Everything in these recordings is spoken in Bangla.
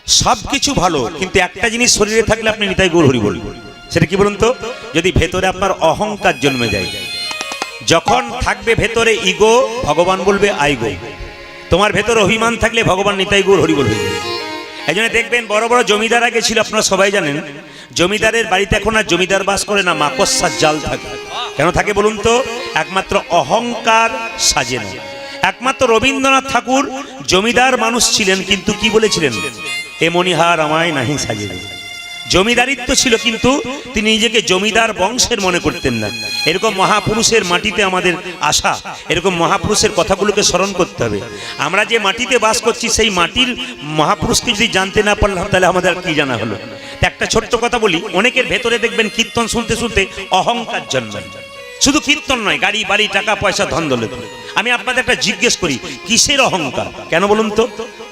সবকিছু ভালো, কিন্তু একটা জিনিস শরীরে থাকলে আপনি নিতাই গৌর হরি বলবেন। সেটা কি বলুন তো? যদি ভেতরে আপনার অহংকার জন্মে যায়, যখন থাকবে ভেতরে ইগো, ভগবান বলবে আইগো। তোমার ভেতরে অভিমান থাকলে ভগবান নিতাই গৌর হরি বলবে। এই জন্য দেখবেন বড় বড় জমিদার আগে ছিল, আপনারা সবাই জানেন, জমিদারের বাড়িতে এখন আর জমিদার বাস করে না, মাকড়সার জাল থাকে। কেন থাকে বলুন তো? একমাত্র অহংকার সাজে না। একমাত্র রবীন্দ্রনাথ ঠাকুর জমিদার মানুষ ছিলেন, কিন্তু কি বলেছিলেন? এ মণিহার আমায় নাহি সাজে। জমিদারিত্ব ছিল, কিন্তু তিনি নিজেকে জমিদার বংশের মনে করতেন না। এরকম মহাপুরুষের মাটিতে আমাদের আশা, এরকম মহাপুরুষের কথাগুলোকে স্মরণ করতে হবে। আমরা যে মাটিতে বাস করছি, সেই মাটির মহাপুরুষকে যদি জানতে না পারলাম, তাহলে আমাদের কি জানা হলো? একটা ছোট্ট কথা বলি, অনেকের ভেতরে দেখবেন কীর্তন শুনতে শুনতে অহংকার জন্মায়। শুধু কীর্তন নয়, গাড়ি বাড়ি টাকা পয়সা ধন দৌলত। আমি আপনাদের একটা জিজ্ঞেস করি, কিসের অহংকার? কেন বলুন তো?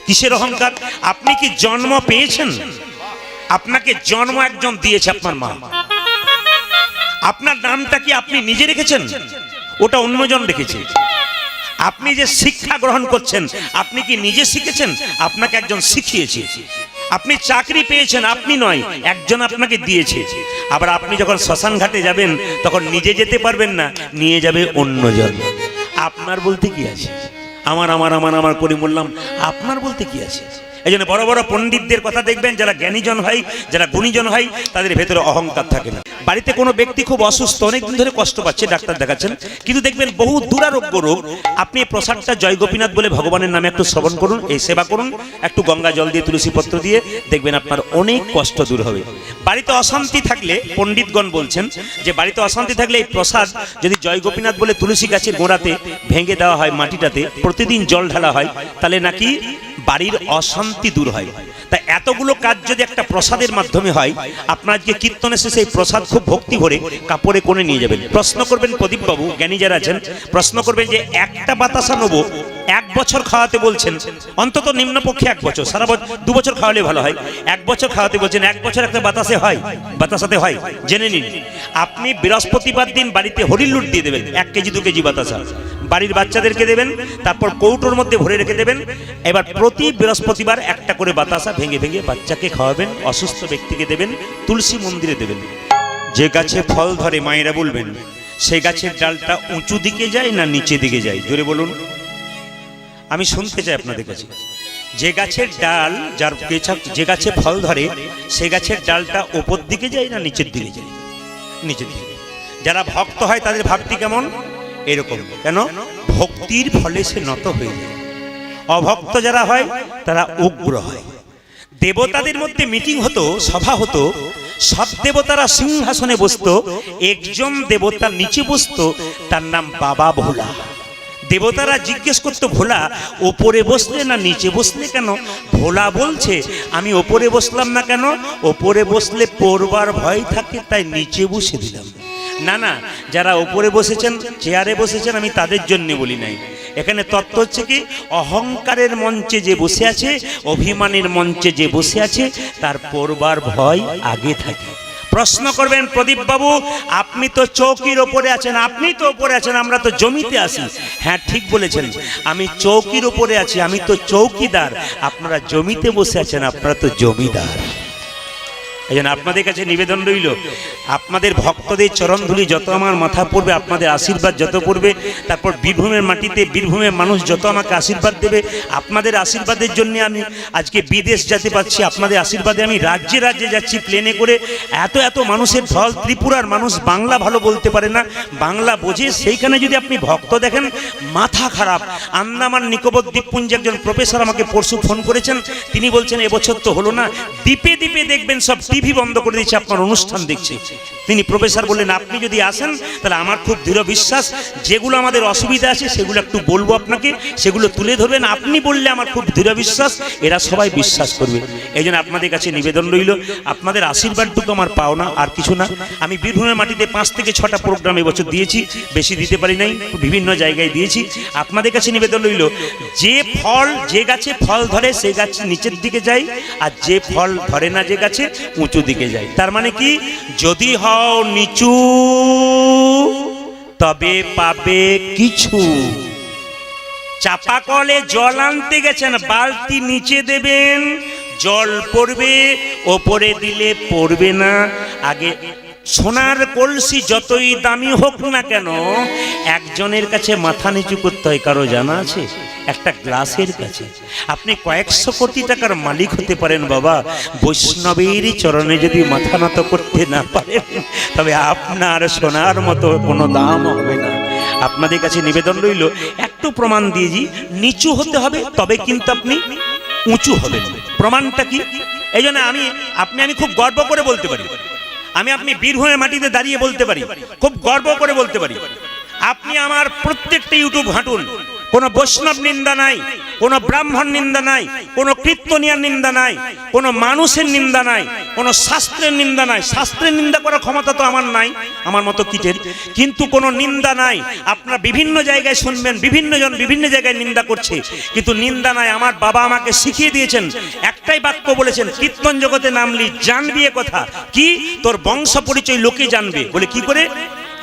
কিসের অহংকার? আপনি কি জন্ম পেয়েছেন? আপনাকে জন্ম একজন দিয়েছে, আপনার মা। আপনার নামটা কি আপনি নিজে রেখেছেন? ওটা অন্যজন রেখেছে। আপনি যে শিক্ষা গ্রহণ করছেন, আপনি কি নিজে শিখেছেন? আপনাকে একজন শিখিয়েছে। আপনি চাকরি পেয়েছেন, আপনি নয়, একজন আপনাকে দিয়েছে। আবার আপনি যখন শ্মশান ঘাটে যাবেন, তখন নিজে যেতে পারবেন না, নিয়ে যাবে অন্যজন। আপনার বলতে কি আছে? আমার আমার আমার আমার করে বললাম, আপনার বলতে কি আছে? এই জন্য বড় বড় পণ্ডিতদের কথা দেখবেন, যারা জ্ঞানীজন হয়, যারা গুণীজন হয়, তাদের ভেতরে অহংকার থাকে না। বাড়িতে কোনো ব্যক্তি খুব অসুস্থ, অনেকদিন ধরে কষ্ট পাচ্ছে, ডাক্তার দেখাচ্ছেন, কিন্তু দেখবেন বহু দুরারোগ্য রোগ। আপনি এই প্রসাদটা জয় গোপীনাথ বলে ভগবানের নামে একটু শ্রবণ করুন, এই সেবা করুন, একটু গঙ্গা জল দিয়ে তুলসী পত্র দিয়ে, দেখবেন আপনার অনেক কষ্ট দূর হবে। বাড়িতে অশান্তি থাকলে পণ্ডিতগণ বলছেন যে বাড়িতে অশান্তি থাকলে এই প্রসাদ যদি জয় গোপীনাথ বলে তুলসী গাছের গোড়াতে ভেঙে দেওয়া হয়, মাটিটাতে প্রতিদিন জল ঢালা হয়, তাহলে নাকি বাড়ির অশান্তি দূর হয়। তা এতগুলো কাজ যদি একটা প্রসাদের মাধ্যমে হয়, আপনার যে কীর্তনে শেষে এই প্রসাদ খুব ভক্তি ভরে কাপড়ে কোণে নিয়ে যাবেন। প্রশ্ন করবেন প্রদীপ বাবু, জ্ঞানী যারা আছেন, প্রশ্ন করবেন যে একটা বাতাসা নেবো, 1 বছর খাওয়াতে বলছেন, অন্তত নিম্নপক্ষে 1 বছর, সারা 2 বছর খাওয়ালে ভালো হয়। 1 বছর খাওয়াতে বলছেন, 1 বছর একটা বাতাসে হয়? বাতাসাতে হয়? জেনে নিন। আপনি বৃহস্পতিবার দিন বাড়িতে হরির লুট দিয়ে দেবেন, 1 কেজি 2 কেজি বাতাসা বাড়ির বাচ্চাদেরকে দেবেন, তারপর কৌটোর মধ্যে ভরে রেখে দেবেন। এবার প্রতি বৃহস্পতিবার একটা করে বাতাসা ভেঙে ভেঙে বাচ্চাকে খাওয়াবেন, অসুস্থ ব্যক্তিকে দেবেন, তুলসী মন্দিরে দেবেন। যে গাছে ফল ধরে, মায়েরা বলবেন, সেই গাছের ডালটা উঁচু দিকে যায় না নিচে দিকে যায়? জোরে বলুন, আমি শুনতে চাই আপনাদের কাছে। যে গাছের ডাল, যে গাছে ফল ধরে, সে গাছের ডালটা উপর দিকে যায় না নিচের দিকে যায়? নিচের দিকে। যারা ভক্ত হয় তাদের ভাবটি কেমন? এরকম। কেন? ভক্তির ফলে সে নত হয়ে যায়। অভক্ত যারা হয় তারা উগ্র হয়। দেবতাদের মধ্যে মিটিং হতো, সভা হতো, সব দেবতারা সিংহাসনে বসতো, একজন দেবতা নিচে বসতো, তার নাম বাবা ভোলা। দেবতারা জিজ্ঞেস করতো, ভোলা ওপরে বসলে না নিচে বসলে কেন? ভোলা বলছে, আমি ওপরে বসলাম না কেন? ওপরে বসলে পড়বার ভয় থাকে, তাই নিচে বসে দিলাম। না না, যারা ওপরে বসেছেন, চেয়ারে বসেছেন, আমি তাদের জন্য বলি নাই। এখানে তত্ত্ব হচ্ছে কি, অহংকারের মঞ্চে যে বসে আছে, অভিমানের মঞ্চে যে বসে আছে, তার পড়বার ভয় আগে থাকে। প্রশ্ন করবেন, প্রদীপ বাবু আপনি তো চৌকির ওপরে আছেন, আপনি তো ওপরে আছেন, আমরা তো জমিতে আছি। হ্যাঁ ঠিক বলেছেন, আমি চৌকির ওপরে আছি, আমি তো চৌকিদার। আপনারা জমিতে বসে আছেন, আপনারা তো জমিদার। এই জন্য আপনাদের কাছে নিবেদন রইল, আপনাদের ভক্তদের চরণধুলি যত আমার মাথা পড়বে, আপনাদের আশীর্বাদ যত পড়বে, তারপর বীরভূমের মাটিতে বীরভূমের মানুষ যত আমাকে আশীর্বাদ দেবে, আপনাদের আশীর্বাদের জন্য আমি আজকে বিদেশ যেতে পারছি, আপনাদের আশীর্বাদে আমি রাজ্যে রাজ্যে যাচ্ছি প্লেনে করে। এত এত মানুষের ঢল, ত্রিপুরার মানুষ বাংলা ভালো বলতে পারে না, বাংলা বোঝে, সেইখানে যদি আপনি ভক্ত দেখেন, মাথা খারাপ। আন্দামান নিকোবর দ্বীপপুঞ্জে একজন প্রফেসর আমাকে পরশু ফোন করেছেন, তিনি বলছেন এবছর তো হলো না, দ্বীপে দ্বীপে দেখবেন সব টিভি বন্ধ করে দিচ্ছে, আপনার অনুষ্ঠান দেখছে। তিনি প্রফেসর বললেন, আপনি যদি আসেন তাহলে আমার খুব দৃঢ় বিশ্বাস, যেগুলো আমাদের অসুবিধা আছে সেগুলো একটু বলবো আপনাকে, সেগুলো তুলে ধরবেন। আপনি বললে আমার খুব দৃঢ় বিশ্বাস এরা সবাই বিশ্বাস করবে। এই জন্য আপনাদের কাছে নিবেদন রইল, আপনাদের আশীর্বাদটুকু আমার পাওনা, আর কিছু না। আমি বীরভূমের মাটিতে 5 থেকে 6টা প্রোগ্রাম এবছর দিয়েছি, বেশি দিতে পারি নাই, বিভিন্ন জায়গায় দিয়েছি। আপনাদের কাছে নিবেদন রইল, যে ফল, যে গাছে ফল ধরে সে গাছ নিচের দিকে যায়, আর যে ফল ধরে না যে গাছে, উঁচু দিকে যায়। তার মানে কি, যদি হও নিচু তবে পাবে কিছু। চাপা কলে জল আনতে গেছেন, বালতি নিচে দেবেন, জল পড়বে, ওপরে দিলে পড়বে না। আগে সোনার কলসি যতই দামি হোক না কেন, একজনের কাছে মাথা নিচু করতে হয়, কারো জানা আছে? একটা গ্লাসের কাছে। আপনি কয়েকশো কোটি টাকার মালিক হতে পারেন বাবা, বৈষ্ণবের চরণে যদি মাথা নত করতে না পারেন, তবে আপনার সোনার মতো কোনো দাম হবে না। আপনাদের কাছে নিবেদন রইল, একটু প্রমাণ দিয়েছি, নিচু হতে হবে, তবে কিন্তু আপনি উঁচু হবেন। প্রমাণটা কি? এই জন্য আমি খুব গর্ব করে বলতে পারি, আপনি বীরভূমের মাটিতে দাঁড়িয়ে বলতে পারি, খুব গর্ব করে বলতে পারি, আপনি আমার প্রত্যেকটা ইউটিউব ঘাঁটুন, কোনো বৈষ্ণব নিন্দা নাই, কোনো ব্রাহ্মণ নিন্দা নাই, কোনো কীর্তনিয়ার নিন্দা নাই, কোনো মানুষের নিন্দা নাই, কোনো শাস্ত্রের নিন্দা নাই। শাস্ত্রের নিন্দা করার ক্ষমতা তো আমার নাই, আমার মতো কীটের, কিন্তু কোনো নিন্দা নাই। আপনারা বিভিন্ন জায়গায় শুনবেন, বিভিন্ন জন বিভিন্ন জায়গায় নিন্দা করছে, কিন্তু নিন্দা নাই। আমার বাবা আমাকে শিখিয়ে দিয়েছেন, একটাই বাক্য বলেছেন, কীর্তন জগতে নামলি জানবি এ কথা কি, তোর বংশ পরিচয় লোকে জানবে। বলে কি করে?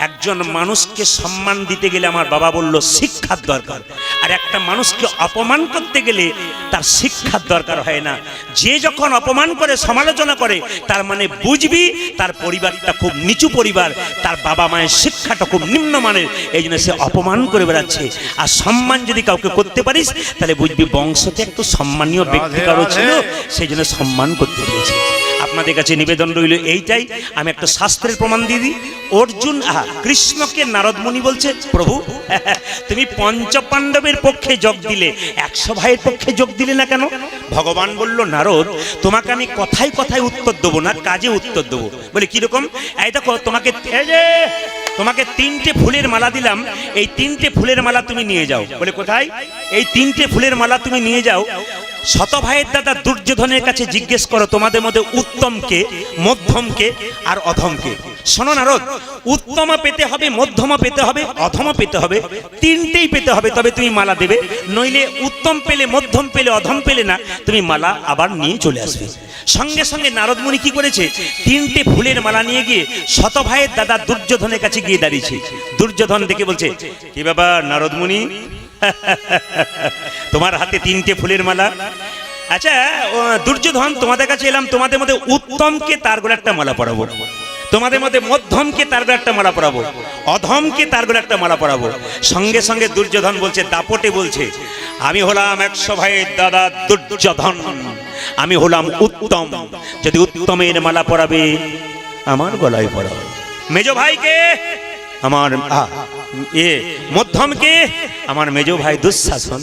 একজন মানুষকে সম্মান দিতে গেলে আমার বাবা বলল শিক্ষার দরকার, আর একটা মানুষকে অপমান করতে গেলে তার শিক্ষার দরকার হয় না। যে যখন অপমান করে, সমালোচনা করে, তার মানে বুঝবি তার পরিবারটা খুব নিচু পরিবার, তার বাবা মায়ের শিক্ষাটা খুব নিম্নমানের, এই জন্য সে অপমান করে বেড়াচ্ছে। আর সম্মান যদি কাউকে করতে পারিস, তাহলে বুঝবি বংশতে একটু সম্মানীয় ব্যক্তি কারো ছিল, সেই জন্য সম্মান করতে পেরেছে। আপনাদের কাছে নিবেদন রইল এইটাই। আমি একটা শাস্ত্রের প্রমাণ দিয়ে দিই। অর্জুন কৃষ্ণকে নারদ মুনি বলছে, প্রভু তুমি পঞ্চপাণ্ডবের পক্ষে যোগ দিলে, 100 ভাইয়ের পক্ষে যোগ দিলে না কেন? ভগবান বলল, নারদ তোমাকে আমি কথায় কথায় উত্তর দেবো না, কাজে উত্তর দেবো। বলে কিরকম? এই দেখো, তোমাকে 3টে ফুলের মালা দিলাম, এই 3টে ফুলের মালা তুমি নিয়ে যাও। বলে কোথায়? এই 3টে ফুলের মালা তুমি নিয়ে যাও, শত ভাইয়ের দাদা দুর্যোধনের কাছে জিজ্ঞেস করো, তোমাদের মধ্যে উত্তমকে, মধ্যমকে আর অধমকে। শোনো নারদ, উত্তম পেতে হবে, মধ্যম পেতে হবে, অধম পেতে হবে, 3টেই পেতে হবে, তবে তুমি মালা দেবে। নইলে উত্তম পেলে, মধ্যম পেলে, অধম পেলে না, তুমি মালা আবার নিয়ে চলে আসবে। সঙ্গে সঙ্গে নারদ মুনি কি করেছে? 3টে ফুলের মালা নিয়ে গিয়ে শত ভাইয়ের দাদা দুর্যোধনের কাছে গিয়ে দাঁড়িয়েছে। দুর্যোধন দেখে বলছে, কি ব্যাপার নারদ মুনি, তোমার হাতে 3টে ফুলের মালা? আচ্ছা দুর্যোধন, তোমাদের কাছে এলাম, তোমাদের মধ্যে উত্তমকে তার গলায় একটা মালা পরাবো, তোমাদের মধ্যে মধ্যমকে তার গলায় একটা মালা পরাবো, অধমকে তার গলায় একটা মালা পরাবো। সঙ্গে সঙ্গে দুর্যোধন বলছে, দাপটে বলছে, আমি হলাম 100 ভাইয়ের দাদা দুর্যোধন, আমি হলাম উত্তম, যদি উত্তমের মালা পরাবে আমার গলায় পরাবো। মেজ ভাইকে আমার মধ্যমকে আমার মেজ ভাই দুঃশাসন,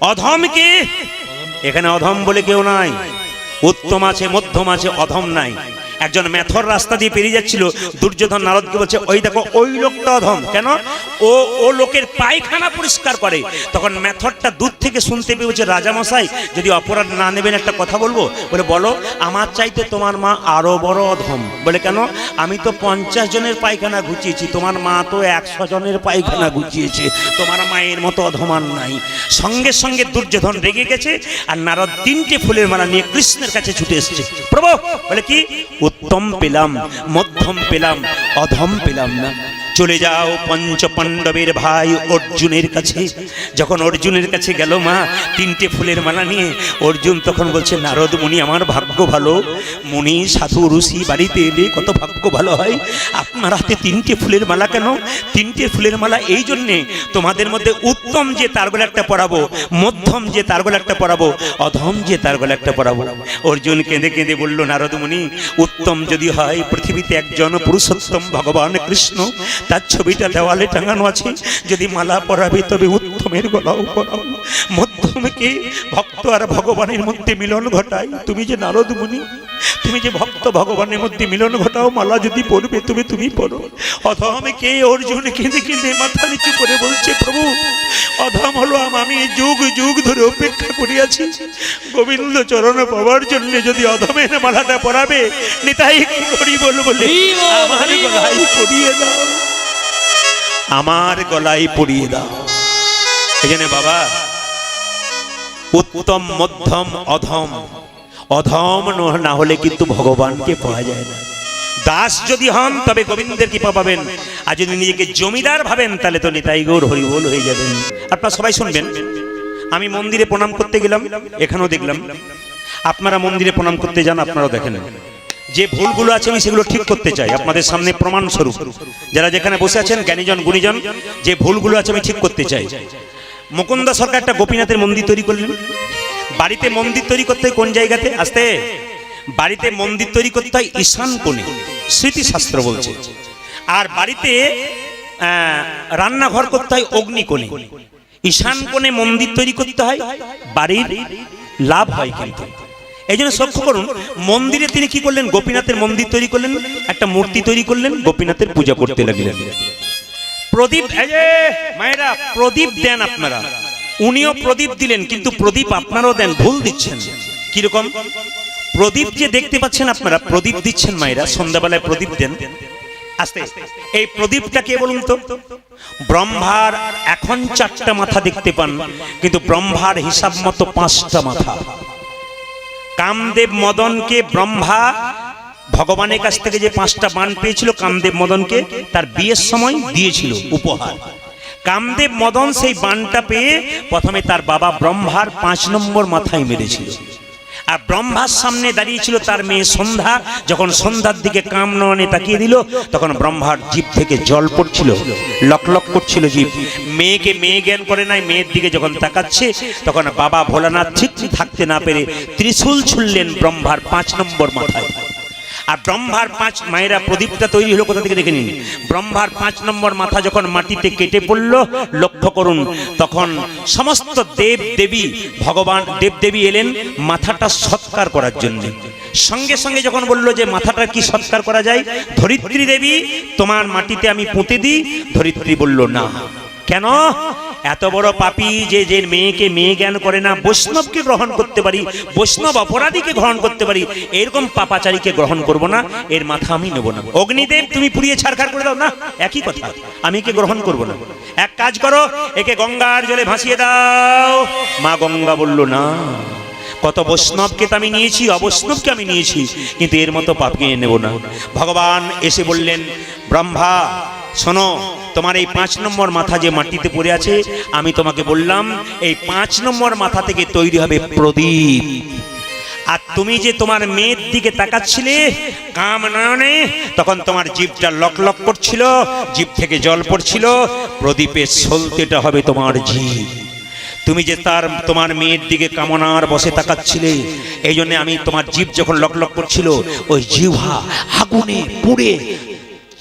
অধমকে এখানে অধম বলে কেউ নাই, উত্তম আছে, মধ্যম আছে, অধম নাই। একজন মেথর রাস্তা দিয়ে পেরিয়ে যাচ্ছিল, দুর্যোধন নারদকে বলছে, ওই দেখো ওই লোকটা অধম। কেন? ও লোকের পায়খানা পরিষ্কার করে। তখন মেথরটা দূর থেকে শুনতে পেয়ে বলছে, রাজামশাই যদি অপরাধ না নেবেন একটা কথা বলবো। বলে বলো। আমার চাইতে তোমার মা আরো বড় অধম। বলে কেন? আমি তো 50 জনের পায়খানা গুছিয়েছি, তোমার মা তো 100 জনের পায়খানা গুছিয়েছে, তোমার মায়ের মতো অধমান নাই। সঙ্গে সঙ্গে দুর্যোধন রেগে গেছে, আর নারদ 3টে ফুলের মালা নিয়ে কৃষ্ণের কাছে ছুটে এসেছে। প্রভু বলে কি? উত্তম পেলাম, মধ্যম পেলাম, অধম পেলাম না। চলে যাও পঞ্চপাণ্ডবের ভাই অর্জুনের কাছে। যখন অর্জুনের কাছে গেল মা 3টে ফুলের মালা নিয়ে, অর্জুন তখন বলছে, নারদ মুনি আমার ভাগ্য ভালো, মুনি সাধু ঋষি বাড়িতে এলে কত ভাগ্য ভালো হয়। আপনার হাতে 3টে ফুলের মালা কেন? 3টে ফুলের মালা এই জন্যে, তোমাদের মধ্যে উত্তম যে তার গলায় একটা পরাবো, মধ্যম যে তার গলায় একটা পরাবো, অধম যে তার গলায় একটা পরাবো। অর্জুন কেঁদে কেঁদে বলল, নারদ মুনি উত্তম যদি হয়, পৃথিবীতে একজন পুরুষোত্তম ভগবান কৃষ্ণ, তার ছবিটা দেওয়ালে টাঙানো আছে, যদি মালা পরাবে তবে উত্তমের গলাও পরাও। মধ্যমকে ভক্ত আর ভগবানের মধ্যে মিলন ঘটায়, তুমি যে নারদ মুনি, তুমি যে ভক্ত ভগবানের মধ্যে মিলন ঘটাও, মালা যদি পড়বে তবে তুমি পড়ো। অধমকে অর্জুন কেঁদে কেঁদে মাথা নিচু করে বলছে, প্রভু অধম হলো আমি যুগ যুগ ধরে অপেক্ষা করিয়াছি গোবিন্দ চরণ পাওয়ার জন্য, যদি অধমের মালাটা পরাবে নিতাই করি বল বলে আমার গলায় পরিয়ে দাও, আমার গলায় পরিয়ে দাও। এখানে বাবা উত্তম, মধ্যম, অধম, অধম না হলে কিন্তু ভগবানকে পাওয়া যায় না। দাস যদি হন তবে গোবিন্দের কৃপা পাবেন, আর যদি নিজেকে জমিদার ভাবেন তাহলে তো নিতাই গৌর হরিবোল হয়ে যাবেন। আপনারা সবাই শুনবেন, আমি মন্দিরে প্রণাম করতে গেলাম, এখানেও দেখলাম আপনারা মন্দিরে প্রণাম করতে যান, আপনারাও দেখেন যে ভুলগুলো আছে আমি সেগুলো ঠিক করতে চাই আপনাদের সামনে প্রমাণ স্বরূপ। যারা যেখানে বসে আছেন জ্ঞানীজন গুণীজন, যে ভুলগুলো আছে আমি ঠিক করতে চাই। মুকুন্দ সরকার একটা গোপীনাথের মন্দির তৈরি করলেন। বাড়িতে মন্দির তৈরি করতে হয় কোন জায়গাতে? আসতে বাড়িতে মন্দির তৈরি করতে হয় ঈশান কোণে, স্মৃতিশাস্ত্র বলছে। আর বাড়িতে রান্নাঘর করতে হয় অগ্নিকোণে। ঈশান কোণে মন্দির তৈরি করতে হয়, বাড়ির লাভ হয়। কিন্তু এই জন্য লক্ষ্য করুন, মন্দিরে তিনি কি করলেন? গোপীনাথের মন্দির তৈরি করলেন, একটা মূর্তি তৈরি করলেন, গোপীনাথের পূজা করতে লাগলেন। প্রদীপ, মায়েরা প্রদীপ দেন আপনারা, উনিও প্রদীপ দিলেন, কিন্তু প্রদীপ আপনারাও দেন, ভুল দিচ্ছেন। কিরকম? প্রদীপ যে দেখতে পাচ্ছেন আপনারা, প্রদীপ দিচ্ছেন মায়েরা, সন্ধ্যাবেলায় প্রদীপ দেন। আস্তে এই প্রদীপটা কে বলুন তো? ব্রহ্মার এখন 4টা মাথা দেখতে পান, কিন্তু ব্রহ্মার হিসাব মতো 5টা মাথা। কামদেব মদনকে ব্রহ্মা ভগবানের কাছ থেকে যে 5টা বাণ পেয়েছিল, কামদেব মদনকে তার বিয়ের সময় দিয়েছিল উপহার। কামদেব মদন সেই বাণটা পেয়ে প্রথমে তার বাবা ব্রহ্মার 5 নম্বর মাথায় মেরেছিল। আর ব্রহ্মার সামনে দাঁড়িয়েছিল তার মেয়ে সন্ধ্যা। যখন সন্ধ্যার দিকে কামনয়নে তাকিয়ে দিল, তখন ব্রহ্মার জিভ থেকে জল পড়ছিল, লকলক করছিল জিভ। মেয়েকে মেয়ে জ্ঞান করে নাই, মেয়ের দিকে যখন তাকাচ্ছে, তখন বাবা ভোলানাথ ঠিক থাকতে না পেরে ত্রিশূল ছুড়লেন ব্রহ্মার 5 নম্বর মাথায়। আর ব্রহ্মার 5 মায়েরা প্রদীপটা তৈরি হলো কোথা থেকে দেখে নিন। ব্রহ্মার 5 নম্বর মাথা যখন মাটিতে কেটে পড়ল, লক্ষ্য করুন, তখন সমস্ত দেব দেবী, ভগবান দেব দেবী এলেন মাথাটা সৎকার করার জন্য। সঙ্গে সঙ্গে যখন বলল যে মাথাটা কি সৎকার করা যায়, ধরিত্রী দেবী তোমার মাটিতে আমি পুঁতে দিই। ধরিত্রী বলল না। কেন? এত বড় পাপী যে মেয়েকে মেয়ে জ্ঞান করে না, বৈষ্ণবকে গ্রহণ করতে পারি, বৈষ্ণব অপরাধীকে গ্রহণ করতে পারি, এরকম পাপাচারীকে গ্রহণ করব না, এর মাথা আমি নেব না। অগ্নিদেব তুমি পুড়িয়ে ছারখার করে দাও না, একই কথা, আমি একে গ্রহণ করব না। এক কাজ করো, একে গঙ্গার জলে ভাসিয়ে দাও। মা গঙ্গা বলল না। কত বৈষ্ণবকে তো আমি নিয়েছি, অবৈষ্ণবকে আমি নিয়েছি, কিন্তু এর মতো পাপকে নেব না। ভগবান এসে বললেন, ব্রহ্মা শোনো, তোমার এই 5 নম্বর মাথা যে মাটিতে পড়ে আছে, আমি তোমাকে বললাম এই 5 নম্বর মাথা থেকে তৈরি হবে প্রদীপ। আর তুমি যে তোমার মেয়ের দিকে তাকাচ্ছিলে কামনয়নে, তখন তোমার জিভটা লকলক করছিল, জিভ থেকে জল পড়ছিল, প্রদীপের সলতেটা হবে তোমার জিভ। তুমি যে তোমার মেয়ের দিকে কামনার বসে তাকাচ্ছিলে, এই জন্য আমি তোমার জিভ যখন লকলক করছিল, ওই জিহ্বা আগুনে পুড়ে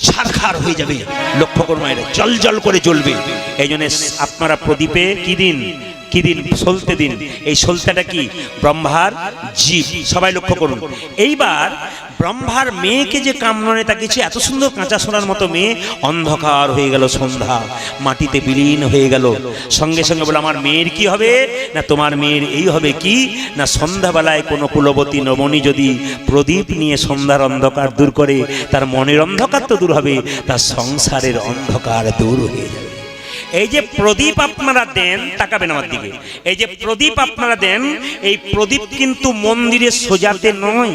ছারখার হয়ে যাবে। লক্ষ্য করুন, জল জল করে জ্বলবে। এই জন্য আপনারা প্রদীপে কি দিন? সলতে দিন। এই সলতেটা কি? ব্রহ্মার জীব। সবাই লক্ষ্য করুন। এইবার ব্রহ্মার মেয়েকে যে কামনয়নে তাকিয়েছে, এত সুন্দর কাঁচা সোনার মতো মেয়ে, অন্ধকার হয়ে গেল, সন্ধ্যা মাটিতে বিলীন হয়ে গেল। সঙ্গে সঙ্গে বলে, আমার মেয়ের কি হবে? না তোমার মেয়ের এই হবে কি না, সন্ধ্যাবেলায় কোনো কুলবতী নমনী যদি প্রদীপ নিয়ে সন্ধ্যার অন্ধকার দূর করে, তার মনের অন্ধকার তো দূর হবে, তার সংসারের অন্ধকার দূর হয়ে যাবে। এই যে প্রদীপ আপনারা দেন, তাকাবেন আমার দিকে, এই যে প্রদীপ আপনারা দেন, এই প্রদীপ কিন্তু মন্দিরে সোজাতে নয়।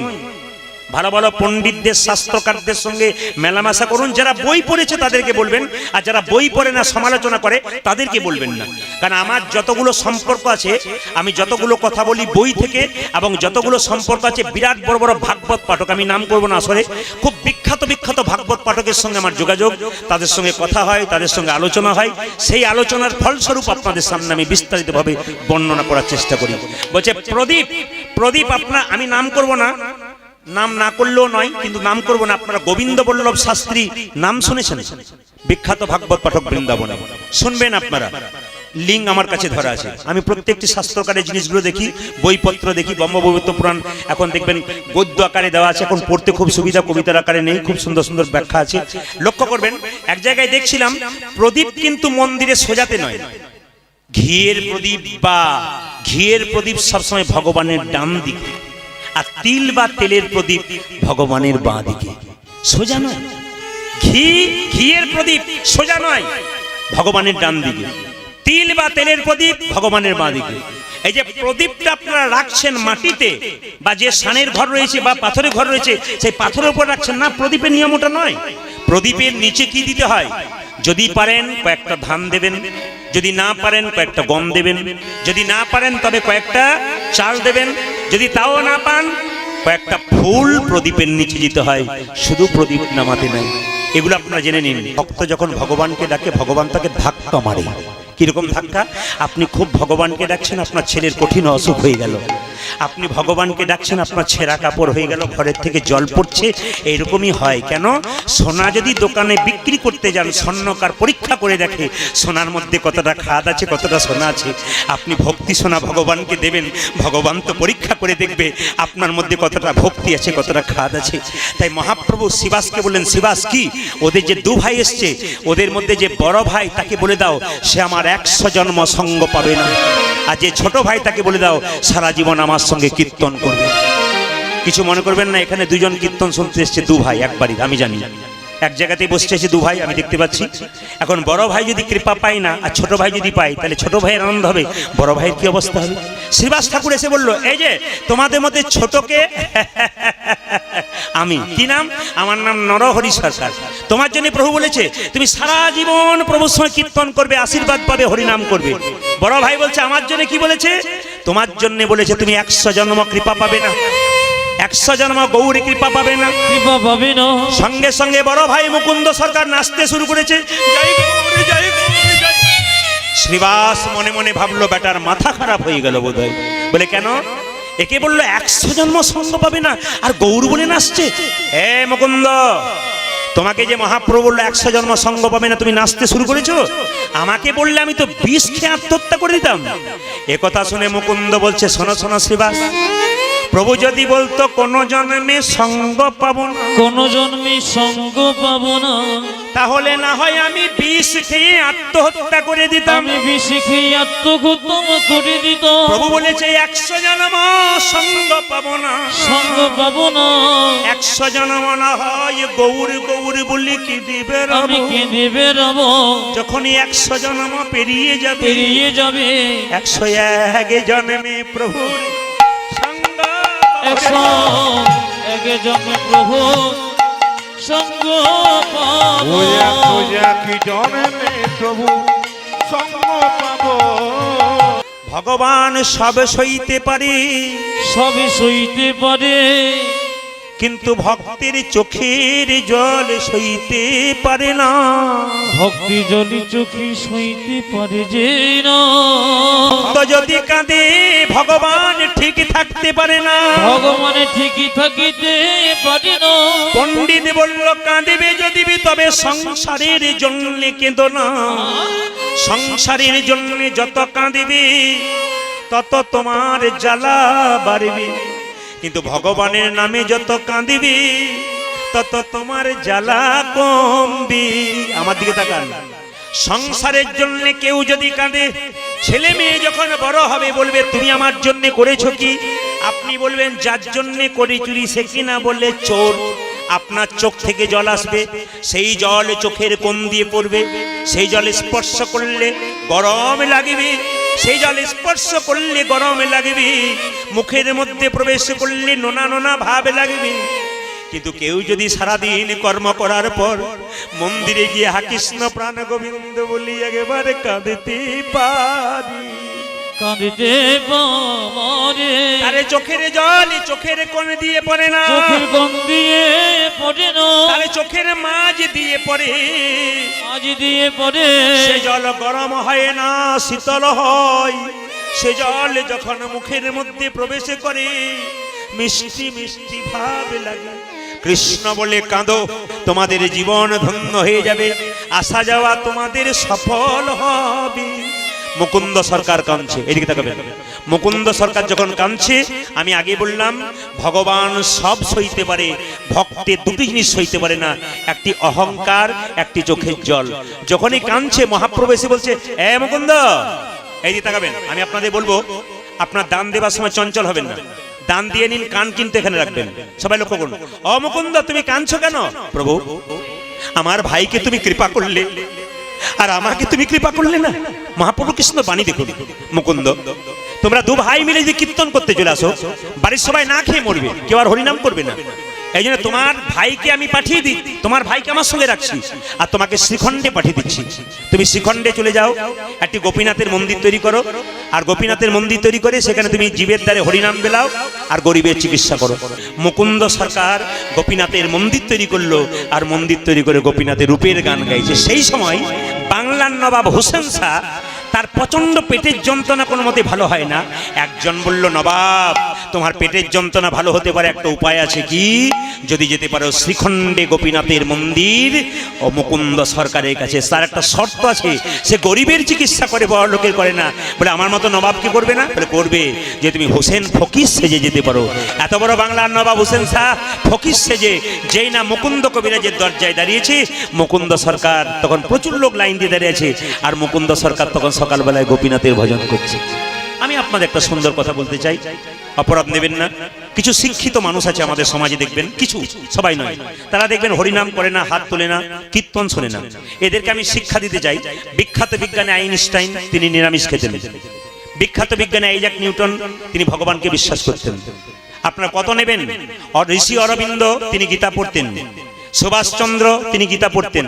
ভালো ভালো পণ্ডিতদের, শাস্ত্রকারদের সঙ্গে মেলামেশা করুন। যারা বই পড়েছে তাদেরকে বলবেন, আর যারা বই পড়ে না, সমালোচনা করে, তাদেরকে বলবেন না। কারণ আমার যতগুলো সম্পর্ক আছে, আমি যতগুলো কথা বলি বই থেকে, এবং যতগুলো সম্পর্ক আছে বিরাট বড় বড় ভাগবত পাঠক, আমি নাম করবো না আসলে, খুব বিখ্যাত বিখ্যাত ভাগবত পাঠকের সঙ্গে আমার যোগাযোগ, তাদের সঙ্গে কথা হয়, তাদের সঙ্গে আলোচনা হয়। সেই আলোচনার ফলস্বরূপ আপনাদের সামনে আমি বিস্তারিতভাবে বর্ণনা করার চেষ্টা করি। বলছে প্রদীপ আপনার, আমি নাম করব না, নাম না করলেও নয়, কিন্তু নাম করব না। আপনারা গোবিন্দ বল্লভ শাস্ত্রী নাম শুনেছেন? বিখ্যাত ভাগবত পাঠক বৃন্দাবনে, শুনবেন আপনারা। লিঙ্ক আমার কাছে ধরা আছে। আমি প্রত্যেকটি শাস্ত্রকারের জিনিসগুলো দেখি, বইপত্র দেখি। ব্রহ্মবৈবর্ত পুরাণ এখন দেখবেন গদ্য আকারে দেওয়া আছে, এখন পড়তে খুব সুবিধা, কবিতার আকারে নেই, খুব সুন্দর সুন্দর ব্যাখ্যা আছে। লক্ষ্য করবেন, এক জায়গায় দেখছিলাম প্রদীপ কিন্তু মন্দিরে সোজাতে নয়, ঘিয়ের প্রদীপ বা ঘিয়ের প্রদীপ সবসময় ভগবানের ডান দিকে, আর তিল বা তেলের প্রদীপ ভগবানের বাঁ দিকে। সোজা নয়, ঘিয়ের প্রদীপ সোজা নয়, ভগবানের ডান দিকে। তিল বা তেলের প্রদীপ ভগবানের বাঁ দিকে। এই যে প্রদীপটা আপনারা রাখছেন মাটিতে, বা যে সানের ঘর রয়েছে বা পাথরের ঘর রয়েছে, সেই পাথরের উপর রাখছেন না, প্রদীপের নিয়ম ওটা নয়। প্রদীপের নিচে কি দিতে হয়? যদি পারেন কয়েকটা ধান দেবেন, যদি না পারেন কয়েকটা গম দেবেন, যদি না পারেন তবে কয়েকটা চাল দেবেন, যদি তাও না পান কয়েকটা ফুল প্রদীপের নিচে দিতে হয়, শুধু প্রদীপ নামাতে নাই। এগুলো আপনারা জেনে নিন। ভক্ত যখন ভগবানকে ডাকে ভগবান তাকে ধাক্কা মারে। কিরকম ধাক্কা? আপনি খুব ভগবানকে ডাকছেন, আপনার ছেলের কঠিন অসুখ হয়ে গেল, আপনি ভগবানকে ডাকছেন, আপনার ছেঁড়া কাপড় হয়ে গেল, ঘরের থেকে জল পড়ছে, এইরকমই হয়। কেন? সোনা যদি দোকানে বিক্রি করতে যান, স্বর্ণকার পরীক্ষা করে দেখে সোনার মধ্যে কতটা খাদ আছে, কতটা সোনা আছে। আপনি ভক্তি সোনা ভগবানকে দেবেন, ভগবান তো পরীক্ষা করে দেখবে আপনার মধ্যে কতটা ভক্তি আছে, কতটা খাদ আছে। তাই মহাপ্রভু শিবাসকে বললেন, শিবাস কি ওদের যে দু ভাই এসছে, ওদের মধ্যে যে বড় ভাই তাকে বলে দাও সে আমার 100 জন্ম সঙ্গ পাবে না, আর যে ছোট ভাই তাকে বলে দাও সারা জীবন আমার সঙ্গে কীর্তন করবে। কিছু মনে করবেন না, এখানে দুজন কীর্তন শুনতে এসছে, দু ভাই এক বাড়ির, আমি জানি এক জায়গাতেই বসে আছে দু ভাই, আমি দেখতে পাচ্ছি। এখন বড় ভাই যদি কৃপা পায় না আর ছোট ভাই যদি পায়, তাহলে ছোট ভাইয়ের আনন্দ হবে, বড় ভাইয়ের কি অবস্থা হবে? শ্রীবাস ঠাকুর এসে বলল, এই যে তোমাদের মধ্যে ছোটকে আমি, কি নাম? আমার নাম নরহরি সরকার। তোমার জন্য প্রভু বলেছে তুমি সারা জীবন প্রভুর সঙ্গে কীর্তন করবে, আশীর্বাদ পাবে, হরিনাম করবে। বড় ভাই বলছে আমার জন্য কি বলেছে? তোমার জন্য বলেছে তুমি 100 জন্ম কৃপা পাবে না, 100 জন্ম গৌরী কৃপা পাবে না, কৃপা পাবে না। সঙ্গে সঙ্গে বড় ভাই মুকুন্দ সরকার নাচতে শুরু করেছে, জয় গৌরী, জয় গৌরী, জয়। শ্রীবাস মনে মনে ভাবলো বেটার মাথা খারাপ হয়ে গেল বোধহয়। বলে কেন? একে বললো 100 জন্ম সঙ্গ পাবে না আর গৌর বলে নাচছে। এ মুকুন্দ, তোমাকে যে মহাপ্রভু বললো 100 জন্ম সঙ্গ পাবে না, তুমি নাচতে শুরু করেছো। আমাকে বললে আমি তো বিষ খেয়ে আত্মহত্যা করে দিতাম। এ কথা শুনে মুকুন্দ বলছে, শোনো শোনো শ্রীবাস, প্রভু যদি বলতো কোন জন্মে সঙ্গ পাবো না, কোন জন্মে সঙ্গ পাবো না, তাহলে না হয় আমি বিষ খেয়ে আত্মহত্যা করে দিতাম, আমি বিষ খেয়ে আত্মহত্যা করে দিতাম। প্রভু বলেছে 100 জন্ম সঙ্গ পাবো না, সঙ্গ পাবো না, 100 জন্ম না হয় গৌর গৌর বলি কি দিবে রব, আমি কি দিবে রব। যখনই 100 জন্ম পেরিয়ে যাবে, পেরিয়ে যাবে 101 জন্মে প্রভুর সঙ্গ, 101 জন্মে প্রভু সঙ্গ পাবো, কি জন্মে প্রভু সঙ্গ পাবো। ভগবান সব সইতে পারে, সবই সইতে পারে, কিন্তু ভক্তের চোখের জল সইতে পারে না। ভক্তি জলি চোখে সইতে পারে যে না। ভক্ত যদি কাঁদে ভগবান ঠিক থাকতে পারে না, ভগবান ঠিকই থাকিতে পারে না। পণ্ডিত বলল কাঁদিবে যদি তবে সংসারের জন্য কেঁদো না, সংসারের জন্য যত কাঁদিবে তত তোমার জ্বালা বাড়বে, কিন্তু ভগবানের নামে যত কাঁদিবি তত তোমার জ্বালা কমবি। আমার দিকে তাকান, সংসারের জন্য কেউ যদি কাঁদে, ছেলে মেয়ে যখন বড় হবে বলবে তুমি আমার জন্য করেছো কি, আপনি বলবেন যার জন্য করি চুরি সে কিনা বললে চোর। আপনার চোখ থেকে জল আসবে, সেই জল চোখের কোণ দিয়ে পড়বে, সেই জল স্পর্শ করলে গরম লাগবে, সেই জল স্পর্শ করলে গরম লাগবে, মুখের মধ্যে প্রবেশ করলে নোনা নোনা ভাব লাগবে। কিন্তু কেউ যদি সারাদিন কর্ম করার পর মন্দিরে গিয়ে হা কৃষ্ণ প্রাণ গোবিন্দ বলি একেবারে কাঁদতে পারি, কাঁদিতে পারে, আরে চোখের জল চোখের কোণ দিয়ে পড়ে না, চোখের কোণ দিয়ে পড়ে না, আরে চোখের মাঝ দিয়ে পড়ে, আজ দিয়ে পড়ে। সে জল গরম হয় না, শীতল হয়। সে জল যখন মুখের মধ্যে প্রবেশ করে মিষ্টি মিষ্টি ভাব লাগে। কৃষ্ণ বলে কাঁদো, তোমাদের জীবন ধন্য হয়ে যাবে, আসা যাওয়া তোমাদের সফল হবে। মুকুন্দ সরকার কাঁদছে, এদিকে তাকাবেন। মুকুন্দ সরকার যখন কাঁদছে, আমি আগে বললাম ভগবান সব সইতে পারে, ভক্তের দুটি জিনিস সইতে পারে না, একটি অহংকার, একটি চোখের জল। যখনই কাঁদছে মহাপ্রভু এসে বলছে এ মুকুন্দ, এইদিকে তাকাবেন। আমি আপনাদের বলবো আপনার দান দেবার সময় চঞ্চল হবেন না, দান দিয়ে নিন, কান কিন্তু এখানে রাখবেন। সবাই লক্ষ্য করুন। ও মুকুন্দ তুমি কাঁদছো কেন? প্রভু আমার ভাইকে তুমি কৃপা করলে আর আমাকে তুমি কৃপা করলে না। মহাপ্রভু কৃষ্ণ বাণী দেখুন, মুকুন্দ তোমরা দু ভাই মিলে যদি কীর্তন করতে চলে আসো, বাড়ির সবাই না খেয়ে মরবে, কেউ আর হরিনাম করবে না। এই জন্য তোমার ভাইকে আমি পাঠিয়ে দিই, তোমার ভাইকে আমার সঙ্গে রাখছি, আর তোমাকে শ্রীখণ্ডে পাঠিয়ে দিচ্ছি। তুমি শ্রীখণ্ডে চলে যাও, একটি গোপীনাথের মন্দির তৈরি করো, আর গোপীনাথের মন্দির তৈরি করে সেখানে তুমি জীবের দ্বারে হরিনাম বেলাও আর গরিবের চিকিৎসা করো। মুকুন্দ সরকার গোপীনাথের মন্দির তৈরি করলো, আর মন্দির তৈরি করে গোপীনাথের রূপের গান গাইছে। সেই সময় বাংলার নবাব হোসেন শাহ, তার প্রচন্ড পেটের যন্ত্রণা কোনো মতে ভালো হয় না। একজন বলল, নবাব তোমার পেটের যন্ত্রণা ভালো হতে পারে, একটা উপায় আছে। কি? যদি যেতে পারো শ্রীখণ্ডে গোপীনাথের মন্দির ও মুকুন্দ সরকারের কাছে, তার একটা শর্ত আছে, সে গরিবের চিকিৎসা করে, বড় লোকের করে না। বলে আমার মতো নবাব কি করবে না? বলে করবে, যে তুমি হোসেন ফকির সেজে যেতে পারো। এত বড় বাংলার নবাব হোসেন শাহ ফকির সেজে যেই না মুকুন্দ কবিরাজের দরজায় দাঁড়িয়েছে, মুকুন্দ সরকার তখন প্রচুর লোক লাইন দিয়ে দাঁড়িয়ে আছে, আর মুকুন্দ সরকার তখন সকালবেলায় গোপীনাথের ভজন করছে। আমি আপনাদের একটা সুন্দর কথা বলতে চাই, অপরাধ নেবেন না। কিছু শিক্ষিত মানুষ আছে আমাদের সমাজে, দেখবেন কিছু, সবাই নয়, তারা দেখবেন হরিনাম করে না, হাত তোলে না, কীর্তন শোনে না। এদেরকে আমি শিক্ষা দিতে চাই। বিখ্যাত বিজ্ঞানী আইনস্টাইন, তিনি নিরামিষ খেতেন। বিখ্যাত বিজ্ঞানী আইজাক নিউটন, তিনি ভগবানকে বিশ্বাস করতেন। আপনারা কত নেবেন? ঋষি অরবিন্দ, তিনি গীতা পড়তেন। সুভাষচন্দ্র, তিনি গীতা পড়তেন।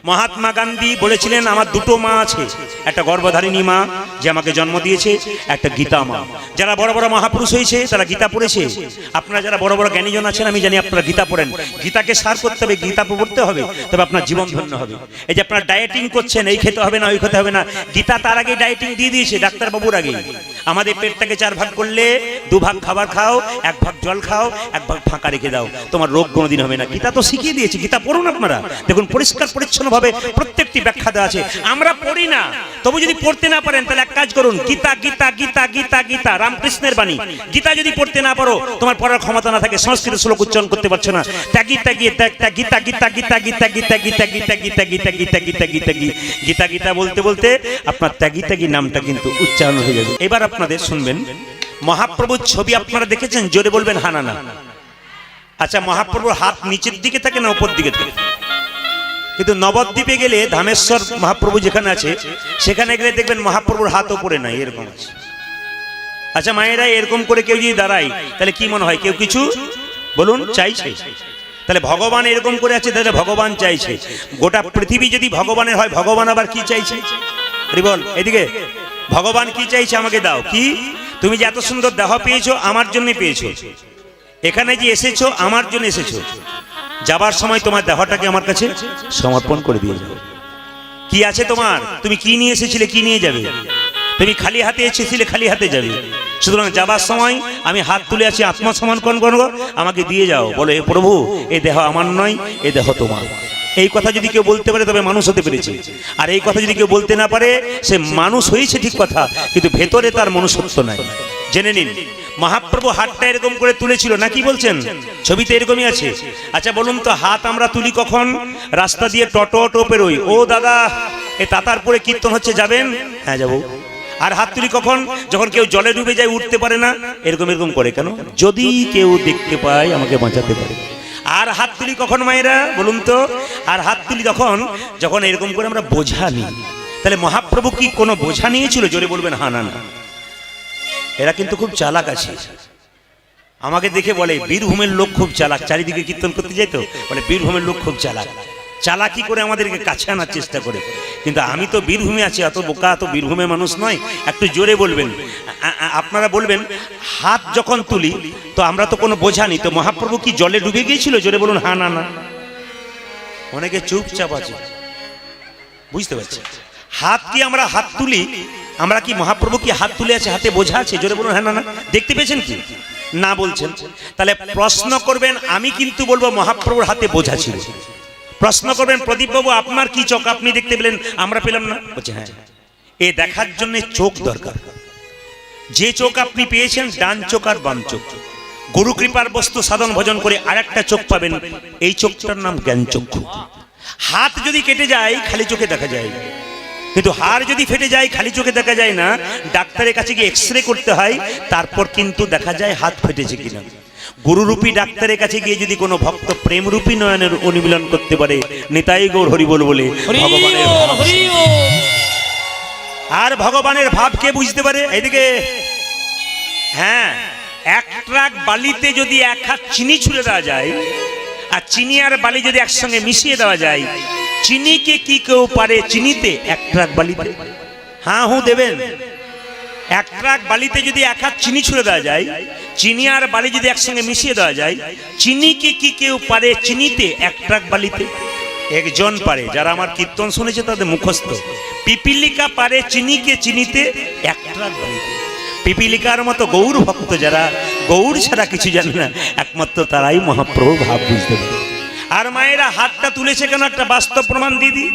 মহাত্মা গান্ধী বলেছিলেন, আমার দুটো মা আছে, একটা গর্ভধারিণী মা যে আমাকে জন্ম দিয়েছে, একটা গীতা মা। যারা বড় বড় মহাপুরুষ হয়েছে তারা গীতা পড়েছে। আপনারা যারা বড় বড় জ্ঞানীজন আছেন, আমি জানি আপনারা গীতা পড়েন। গীতাকে সার করতে হবে, গীতা পড়তে হবে, তবে আপনার জীবন ধন্য হবে। এই যে আপনারা ডায়েটিং করছেন, এই খেতে হবে না, ওই খেতে হবে না, গীতা তার আগে ডায়েটিং দিয়ে দিয়েছে, ডাক্তারবাবুর আগে। আমাদের পেটটাকে 4 ভাগ করলে 2 ভাগ খাবার খাও, 1 ভাগ জল খাও, 1 ভাগ ফাঁকা রেখে দাও, তোমার রোগ কোনোদিন হবে না। গীতা তো শিখিয়ে দিয়েছে, গীতা পড়ুন আপনারা, দেখুন পরিষ্কার পরিচ্ছন্ন ভাবে প্রত্যেকটি ব্যাখ্যা দেওয়া আছে। আমরা পড়ি না, তবু যদি পড়তে না পারেন তাহলে এক কাজ করুন, গীতা গীতা গীতা গীতা গীতা রামকৃষ্ণের বাণী, গীতা যদি পড়তে না পারো, তোমার পড়ার ক্ষমতা না থাকে, সংস্কৃত শ্লোক উচ্চারণ করতে পারছো না, ত্যাগী ত্যাগী ত্যাগ গীতা গীতা গীতা গীতা গীতা গীতা গীতা গীতা গীতা গীতা গীতা গীতা গীতা গীতা বলতে বলতে আপনার ত্যাগী ত্যাগী নামটা কিন্তু উচ্চারণ হয়ে যাবে। এবার আপনাদের শুনবেন, মহাপ্রভুর ছবি আপনারা দেখেছেন? জোরে বলবেন হা না না। আচ্ছা, মহাপ্রভুর হাত নিচের দিকে থাকে না উপর দিকে থাকে? কিন্তু নবদ্বীপে গেলে ধামেশ্বর মহাপ্রভু যেখানে আছে, সেখানে গেলে দেখবেন মহাপ্রভুর হাত উপরে নাই, এরকম আছে। আচ্ছা মায়েরা, এরকম করে কেউ যদি দাঁড়ায় তাহলে কি মনে হয়? কেউ কিছু বলুন চাইছে? তাহলে ভগবান এরকম করে আছে, তাহলে ভগবান চাইছে। গোটা পৃথিবী যদি ভগবানের হয়, ভগবান আবার কি চাইছে? বল এদিকে, ভগবান কি চাইছে? আমাকে দাও। কি? তুমি যে এত সুন্দর দেহ পেয়েছো, আমার জন্য পেয়েছো। এখানে যে এসেছো, আমার জন্য এসেছো। যাবার সময় তোমার দেহটাকে আমার কাছে সমর্পণ করে দিয়ে যাও। কি আছে তোমার? তুমি কি নিয়ে এসেছিলে, কি নিয়ে যাবে? তুমি খালি হাতে এসেছিলে, খালি হাতে যাবে। সুতরাং যাবার সময় আমি হাত তুলে আছি, আত্মসমর্পণ করবো, আমাকে দিয়ে যাও। বলে, হে প্রভু, এই দেহ আমার নয়, এই দেহ তোমার। এই কথা যদি কেউ বলতে পারে তবে মানুষ হতে পেরেছে। আর এই কথা যদি কেউ বলতে না পারে, সে মানুষ হয়েছে ঠিক কথা, কিন্তু ভেতরে তার মনুষ্যত্ব নাই। জেনে নিন, মহাপ্রভু হাতটা এরকম করে তুলেছিল না, কি বলছেন? ছবিতে এরকমই আছে। আচ্ছা বলুন তো, হাত আমরা তুলি কখন? রাস্তা দিয়ে টোটো পেরোই, ও দাদা এ তাতারপুরে কীর্তন হচ্ছে, যাবেন? হ্যাঁ যাবো। আর হাত তুলি কখন? যখন কেউ জলে ডুবে যায়, উঠতে পারে না, এরকম এরকম করে। কেন? যদি কেউ দেখতে পায় আমাকে বাঁচাতে পারে। আর হাত তুলি কখন মায়েরা বলুন তো? আর হাত তুলি তখন যখন এরকম করে আমরা বোঝা নিই। তাহলে মহাপ্রভু কি কোনো বোঝা নিয়েছিল? জোরে বলবেন হা না না। এরা কিন্তু খুব চালাক আছে। আমাকে দেখে বলে বীরভূমের লোক খুব চালাক, চারিদিকে কীর্তন করতে যাই তো বলে বীরভূমের লোক খুব চালাক। চালাকি করে আমাদেরকে কাছে আনার চেষ্টা করে। কিন্তু আমি তো বীরভূমে আছি, এত বোকা এত বীরভূমের মানুষ নয়। একটু জোরে বলবেন। আপনারা বলবেন, হাত যখন তুলি তো আমরা তো কোনো বোঝা নিই, তো মহাপ্রভু কি জলে ডুবে গিয়েছিল? জোরে বলুন হা না না। অনেকে চুপচাপ আছে, বুঝতে পারছি। হাত কি আমরা হাত তুলি, আমরা কি মহাপ্রভু কি হাত তুলে আছে, হাতে বোঝা আছে? জোরে বলুন হ্যাঁ না না। দেখতে পেয়েছেন কি না বলছেন? তাহলে প্রশ্ন করবেন, আমি কিন্তু বলবো মহাপ্রভুর হাতে বোঝা ছিল। প্রশ্ন করবেন, প্রদীপ বাবু আপনার কি চোখ, আপনি দেখতে পেলেন, আমরা পেলাম না? বলছে হ্যাঁ। এ দেখার জন্য চোখ দরকার। যে চোখ আপনি পেয়েছেন, ডান চোখ আর বাম চোখ, গুরু কৃপার বস্তু সাধন ভজন করে আরেকটা চোখ পাবেন, এই চোখটার নাম জ্ঞান চক্ষু। হাত যদি কেটে যায় খালি চোখে দেখা যায়, কিন্তু হাড় যদি ফেটে যায় খালি চোখে দেখা যায় না। ডাক্তারের কাছে গিয়ে এক্সরে করতে হয়, তারপর কিন্তু দেখা যায় হাত ফেটেছে কিনা। গুরুরূপী ডাক্তারের কাছে গিয়ে যদি কোনো ভক্ত প্রেমরূপী নয়নের অনুমিলন করতে পারে, নিতাই গৌর হরি বল বলে, ভগবানের আর ভগবানের ভাব কে বুঝতে পারে? এইদিকে হ্যাঁ, এক ট্রাক বালিতে যদি 1 হাত চিনি ছুঁড়ে দেওয়া যায়, আর চিনি আর বালি যদি একসঙ্গে মিশিয়ে দেওয়া যায়, চিনিকে কি কেউ পারে চিনিতে এক ট্রাক বালিতে? হ্যাঁ হু দেবেন। এক ট্রাক বালিতে যদি এক হাত চিনি ছুঁড়ে দেওয়া যায়, চিনি আর বালি যদি একসঙ্গে মিশিয়ে দেওয়া যায়, চিনিকে কি কেউ পারে চিনিতে এক ট্রাক বালিতে? একজন পারে, যারা আমার কীর্তন শুনেছে তাদের মুখস্থ। পিপিলিকা পারে চিনিকে চিনিতে এক ট্রাক বালিতে। পিপিলিকার মতো গৌর ভক্ত যারা গৌর ছাড়া কিছু জানে না, একমাত্র তারাই মহাপ্রভু ভাব বুঝতে পারে। আর মায়েরা হাতটা তুলেছে কেন, একটা বাস্তব প্রমাণ দিদি।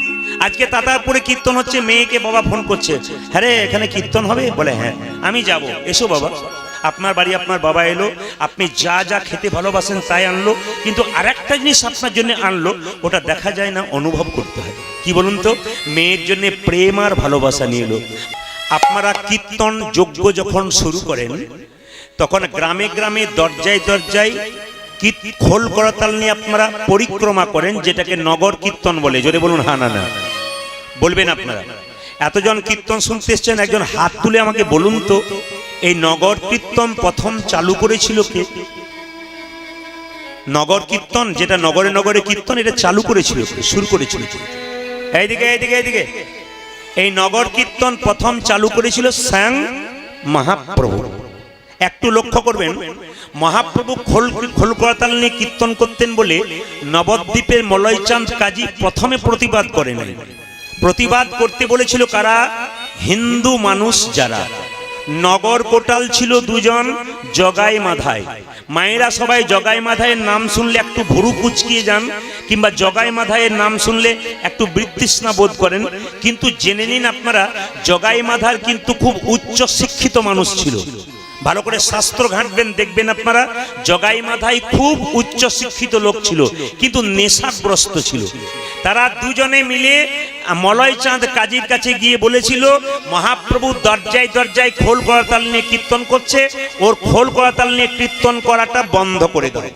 আজকে তাতারপুরে কীর্তন হচ্ছে, মেয়েকে বাবা ফোন করছে, হ্যাঁ রে এখানে কীর্তন হবে? বলে হ্যাঁ আমি যাব। এসো বাবা। আপনার বাড়ি আপনার বাবা এলো, আপনি যা যা খেতে ভালোবাসেন তাই আনলো, কিন্তু আরেকটা জিনিস আপনার জন্য আনলো, ওটা দেখা যায় না, অনুভব করতে হয়। কি বলুন তো? মেয়ের জন্য প্রেম আর ভালোবাসা নিয়ে এলো। আপনারা কীর্তন যজ্ঞ যখন শুরু করেন, তখন গ্রামে গ্রামে দরজায় দরজায় খোল করতাল নিয়ে আপনারা পরিক্রমা করেন, যেটাকে নগর কীর্তন বলে। জোরে বলুন হ্যাঁ না না বলবেন আপনারা। এতজন কীর্তন শুনতে এসছেন, একজন হাত তুলে আমাকে বলুন তো, এই নগর কীর্তন প্রথম চালু করেছিল কে? নগর কীর্তন, যেটা নগরে নগরে কীর্তন, এটা চালু করেছিল, শুরু করেছিল? এইদিকে এইদিকে এইদিকে। এই নগর কীর্তন প্রথম চালু করেছিল স্বয়ং মহাপ্রভু। একটু লক্ষ্য করবেন, মহাপ্রভু খোল করতাল নিয়ে কীর্তন করতেন বলে নবদ্বীপের মলয়চাঁদ কাজী প্রথমে প্রতিবাদ করেন। প্রতিবাদ করতে বলেছিল কারা? হিন্দু মানুষ যারা। নগর কোটাল ছিল দুজন, জগাই মাধায়। মায়েরা সবাই জগাই মাধায়ের নাম শুনলে একটু ভুরু কুচকিয়ে যান, কিংবা জগাই মাধায়ের নাম শুনলে একটু বিতৃষ্ণা বোধ করেন। কিন্তু জেনে নিন আপনারা, জগাই মাধার কিন্তু খুব উচ্চ শিক্ষিত মানুষ ছিল। ভালো করে শাস্ত্র ঘাঁটবেন, দেখবেন আপনারা জগাই মাধাই খুব উচ্চ শিক্ষিত লোক ছিল, কিন্তু নেশাগ্রস্ত ছিল। তারা দুজনে মিলে মলয়চাঁদ কাজীর কাছে গিয়ে বলেছিল, মহাপ্রভু দরজায় দরজায় খোল করতাল নিয়ে কীর্তন করছে, ওর খোল করতাল নিয়ে কীর্তন করাটা বন্ধ করে দাও।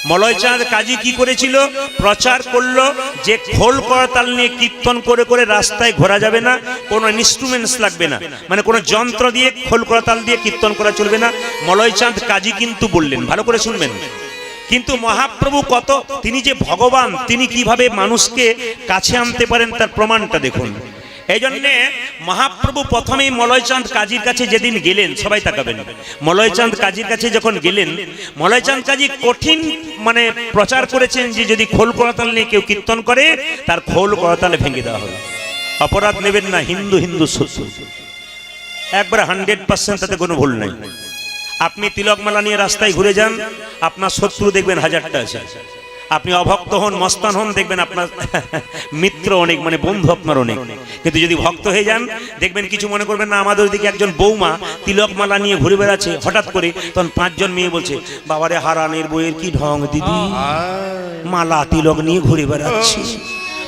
মলয়চাঁদ কাজী কি করেছিল? প্রচার করলো যে খোল করতাল নিয়ে কীর্তন করে করে রাস্তায় ঘোরা যাবে না, কোনো ইনস্ট্রুমেন্টস লাগবে না, মানে কোনো যন্ত্র দিয়ে খোল করতাল দিয়ে কীর্তন করা চলবে না। মলয়চাঁদ কাজী কিন্তু বললেন, ভালো করে শুনবেন, কিন্তু মহাপ্রভু কত, তিনি যে ভগবান, তিনি কিভাবে মানুষকে কাছে আনতে পারেন তার প্রমাণটা দেখুন। এই জন্যে মহাপ্রভু প্রথমেই মলয়চাঁদ কাজীর কাছে যেদিন গেলেন, সবাই তাকাবেন, মলয়চাঁদ কাজীর কাছে যখন গেলেন, মলয়চাঁদ কাজী কঠিন মানে প্রচার করেছেন যে যদি খোল করতাল নিয়ে কেউ কীর্তন করে, তার খোল করতালে ভেঙে দেওয়া হবে। অপরাধ নেবেন না, হিন্দু হিন্দু শত্রু, একবারে 100% তাতে কোনো ভুল নাই। আপনি তিলকমালা নিয়ে রাস্তায় ঘুরে যান, আপনার শত্রু দেখবেন হাজারটা আছে। আপনি অভক্ত হন, মস্তান হন, দেখবেন আপনার মিত্র অনেক, মানে বন্ধু আপনার অনেক। কিন্তু যদি ভক্ত হয়ে যান, দেখবেন কিছু মনে করবেন না। আমাদের দিকে একজন বৌমা তিলকমালা নিয়ে ঘুরে বেড়াচ্ছে, হঠাৎ করে তখন 5 জন মেয়ে বলছে, বাবারে হারানের বইয়ের কি ঢং দিদি, মালা তিলক নিয়ে ঘুরে বেড়াচ্ছে।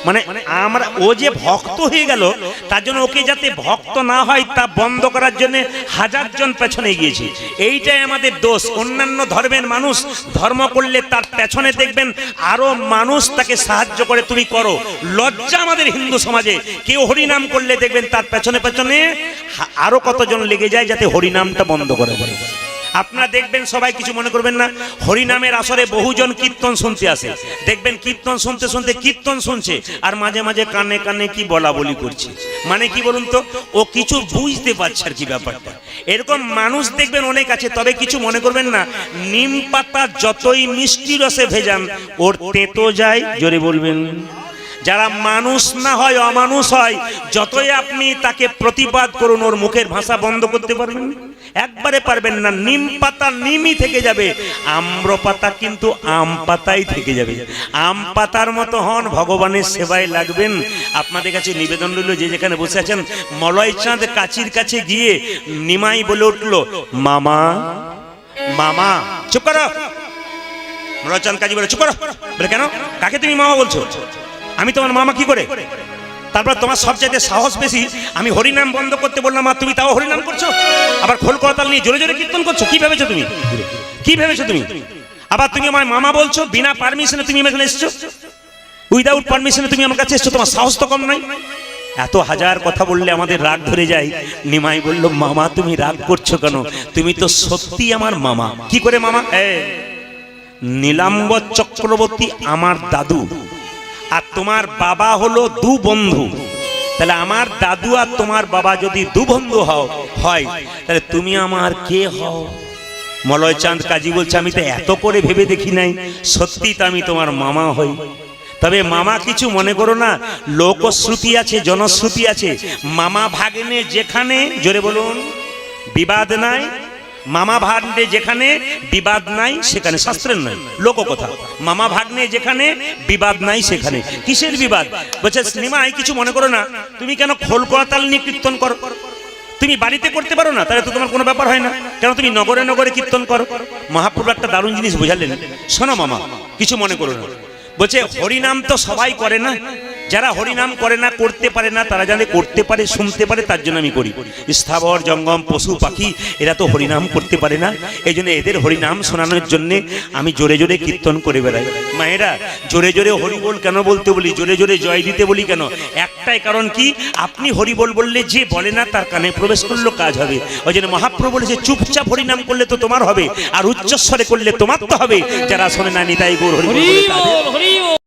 মানে আমরা, ও যে ভক্ত হয়ে গেল, তার জন্য ওকে যাতে ভক্ত না হয় তা বন্ধ করার জন্য 1000 জন পেছনে গিয়েছে। এইটাই আমাদের দোষ। অন্যান্য ধর্মের মানুষ ধর্ম করলে তার পেছনে দেখবেন আরো মানুষ তাকে সাহায্য করে, তুমি করো। লজ্জা আমাদের হিন্দু সমাজে, কেউ হরিনাম করলে দেখবেন তার পেছনে পেছনে আরো কতজন লেগে যায় যাতে হরিনামটা বন্ধ করে। আপনারা দেখবেন, সবাই কিছু মনে করবেন না, হরিনামের আসরে বহুজন কীর্তন শুনতে আসে, দেখবেন কীর্তন শুনতে শুনতে কীর্তন শুনছে আর মাঝে মাঝে কানে কানে কি বলা বলি করছে। মানে কি বলুন তো, ও কিছু বুঝতে পারছে আর কি ব্যাপারটা। এরকম মানুষ দেখবেন অনেক আছে। তবে কিছু মনে করবেন না, নিম পাতা যতই মিষ্টি রসে ভেজান, ওর তেতো যায়। জোরে বলবেন। যারা মানুষ না হয়, অমানুষ হয়, যতই আপনি তাকে প্রতিবাদ করুন, ওর মুখের ভাষা বন্ধ করতে পারবেন? একবারে পারবেন না। নিম পাতা নিমই থেকে যাবে, আম্র পাতা কিন্তু আম পাতাই থেকে যাবে। আম পাতার মতো হন, ভগবানের সেবায় লাগবেন। আপনাদের কাছে নিবেদন রইল, যে যেখানে বসে আছেন, মলয়চাঁদ কাজীর কাছে গিয়ে নিমাই বলে উঠলো, মামা মামা। চুপ করো। মলয়চাঁদ কাজী বলে, চুপ করো। বলে, কেন, কাকে তুমি মামা বলছো? আমি তোমার মামা কি করে? তারপর তোমার সবচাইতে সাহস বেশি, আমি হরিনাম বন্ধ করতে বললাম আর তুমি তাও হরিনাম করছো, আবার খোল করতাল নিয়ে জোরে জোরে কীর্তন করছো। কি ভেবেছো তুমি? কি ভেবেছো তুমি? আবার তুমি আমার মামা বলছো, বিনা পারমিশনে তুমি এখানে এসছো, উইদাউট পারমিশনে তুমি আমার কাছে এসছো, তোমার সাহস তো কম নাই। এত হাজার কথা বললে আমাদের রাগ ধরে যায়। নিমাই বলল, মামা তুমি রাগ করছো কেন? তুমি তো সত্যি আমার মামা। কি করে মামা? নীলাম্বর চক্রবর্তী আমার দাদু, আর তোমার বাবা হলো দু বন্ধু। তাহলে আমার দাদু আর তোমার বাবা যদি দু বন্ধু হয়, তাহলে তুমি আমার কে হও? মলয় চাঁদ কাজী বলছে, আমি তো এত করে ভেবে দেখি নাই, সত্যি তো আমি তোমার মামা হই। তবে মামা কিছু মনে করো না, লোকশ্রুতি আছে, জনশ্রুতি আছে, মামা ভাগ্নে যেখানে, জোরে বলুন, বিবাদ নাই, মামা ভাগ্নে যেখানে বিবাদ নাই সেখানে, শাস্ত্রের নয়, লোককথা। মামা ভাগ্নে যেখানে বিবাদ নাই সেখানে। কিসের বিবাদ? বলছে নিমাই কিছু মনে করো না, তুমি কেন খোল করতাল নিয়ে কীর্তন করো? তুমি বাড়িতে করতে পারো না, তাহলে তো তোমার কোনো ব্যাপার হয় না, কেন তুমি নগরে নগরে কীর্তন করো? মহাপ্রভু একটা দারুণ জিনিস বোঝালেন, শোনো মামা কিছু মনে করো না। বলছে হরিনাম তো সবাই করে না, যারা হরিনাম করে না, করতে পারে না, তারা জানে করতে পারে, শুনতে পারে, তার জন্য আমি করি। স্থাবর জঙ্গম পশু পাখি এরা তো হরিনাম করতে পারে না, এই জন্য এদের হরিনাম শোনানোর জন্য আমি জোরে জোরে কীর্তন করে বেড়াই। মায়েরা, জোরে জোরে হরিবোল কেন বলতে বলি, জোরে জোরে জয় দিতে বলি কেন? একটাই কারণ, কি আপনি হরিবোল বললে যে বলে না তার কানে প্রবেশ করলেও কাজ হবে। ওই জন্য মহাপ্রভু বলেছে চুপচাপ হরিনাম করলে তো তোমার হবে, আর উচ্চস্বরে করলে তোমার তো হবে। যারা শোনে না নিতাই গৌর হরি বলে তাদের